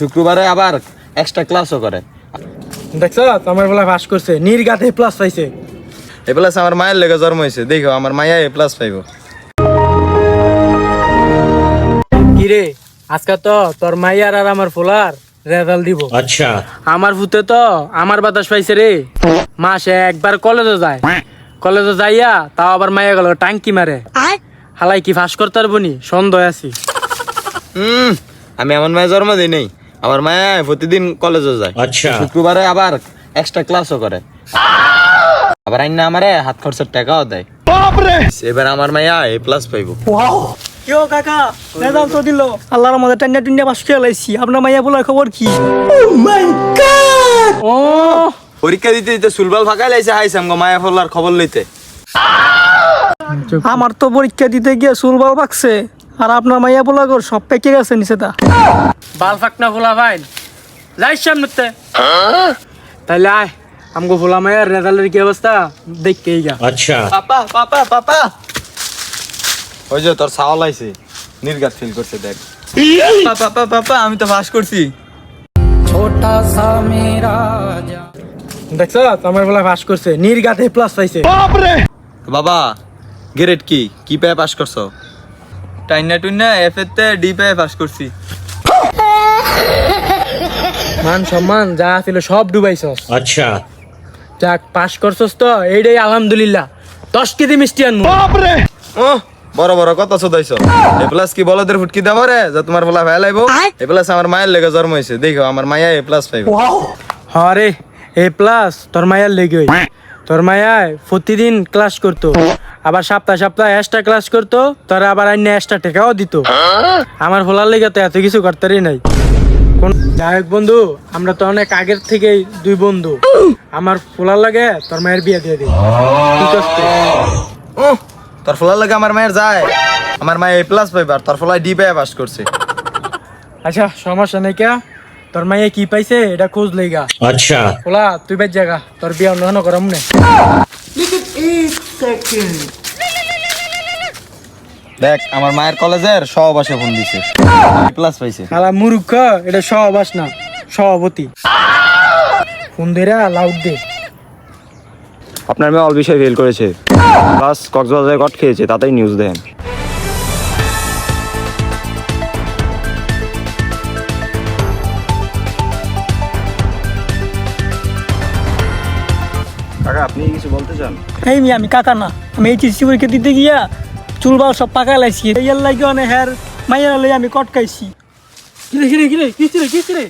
শুক্রবারে আবার এক্সট্রা ক্লাসও করে। দেখছো আমার বলা পাস করছে, নির্ঘাত এ প্লাস পাইছে। এ প্লাস আমার মায়ের লেগে জন্ম হয়েছে, দেখো আমার মায়া এ প্লাস পাইব। কিরে আজকে তো তোর মাইয়ার আর আমার ফোলার রেজাল্ট দিব। আচ্ছা আমার ভূতে তো আমার বাতাস পাইছে রে। মাসে একবার কলেজে যায়, কলেজে যাইয়া তাও আবার মাইয়া গেল টাঙ্কি মারে। হালাই কি ফাঁস করতে পারবো নি সন্দেহ আছি। আমি আমার মায়ের জন্ম দিই নেই, আমার মায়া প্রতিদিন কলেজে যায়। আচ্ছা শুক্রবারে আবার এক্সট্রা ক্লাসও করে, আবার আইনা আমারে হাত খরচের টাকাও দেয়। এবার আমার মায়া এ প্লাস পাইব। কিও কাকা রেজাল্ট তো দিল, আল্লাহর মধ্যে টান্না টুন্না পাস করে লাইছি। আপনার মাইয়া বলার খবর কি? ও পরীক্ষা দিতে দিতে সুলবাল ফাঁকাই লাইছে, হাইসাম গো মায়া ফলার খবর লইতে। আমার তো পরীক্ষা দিতে গিয়ে চুলবাল পাকছে, আর আপনার মাইয়া বলা গো সব পেকে গেছে নিচে। তা বাল ফাঁকনা ফোলা ভাই যাই সামনে, তাইলে আয় আমগো ফোলা মায়ের রেজাল্টের কি অবস্থা দেখতে গা। আচ্ছা পাপা পাপা পাপা, ওই যে তোর সাওয়াল আইছে, নির্ঘাত ফিল করছে দেখ। পাপা পাপা আমি তো পাস করছি। দেখছো আমার বলা পাস করছে, নির্ঘাত এ প্লাস পাইছে। বাবা গ্রেড কি কি পেয়ে পাস করছো? টাইনা টুইনা এফ এর তে ডি পেয়ে পাস করছি। মান সম্মান যা ছিল সব ডুবাইছস। আচ্ছা যাক পাস করছস তো এইটাই আলহামদুলিল্লাহ। 10 কেজি মিষ্টি আনমু। ও বড় বড় কথা শোধাইছো। এ প্লাস কি বলদের ফুটকি দাও রে যা তোমার বলা ভাই লাইবো। এ প্লাস আমার মায়ের লেগে জন্ম হইছে, দেখো আমার মায়া এ প্লাস পাইবো। হরে এ প্লাস তোর মায়ের লেগে। তোর মায়ায় প্রতিদিন ক্লাস করতো, আবার সপ্তাহে সপ্তাহে এক্সট্রা ক্লাস করতো, তোর আবার অন্য এক্সট্রা টাকাও দিত। আমার ফোলার লেগে তো এত কিছু করতেই নাই। কোন যাই হোক বন্ধু, আমরা তো অনেক আগের থেকেই দুই বন্ধু। আমার ফোলার লাগে তোর মায়ের বিয়ে দিয়ে দিই। ঠিক আছে? ও তোর ফলার লাগে আমার মায়ের যায়, আমার মায়ে এ প্লাস পাইবে আর তোর ফলায় ডি পেয়ে পাস করছে। আচ্ছা সমস্যা নেই, কে তোর মাইয়া কি পাইছে এটা খোঁজ লইগা। আচ্ছা ফোলা তুই বেশ জায়গা, তোর বিয়ে অন্য করাম নে। দেখ আমার মায়ের কলেজের সহবাসে ফোন দিছে, এ প্লাস পাইছে। শালা মূর্খ, এটা সহবাস না সভাপতি। ফোন ধরে লাউড দে। আপনার মেয়ে অল বিষয়ে ফেল করেছে, প্লাস কক্সবাজারে কট খেয়েছে, তাতেই নিউজ দেন। কাকা আপনি কিছু বলতে চান? এই মেয়ে আমি কাকা না, আমি এইচএসসি পরীক্ষা দিতে গিয়া চুলবাল সব পাকা লাইছি। এই লাগে অনেক হের মাইয়া লই আমি কটকাইছি। কিরে কিরে কিরে কিরে কিরে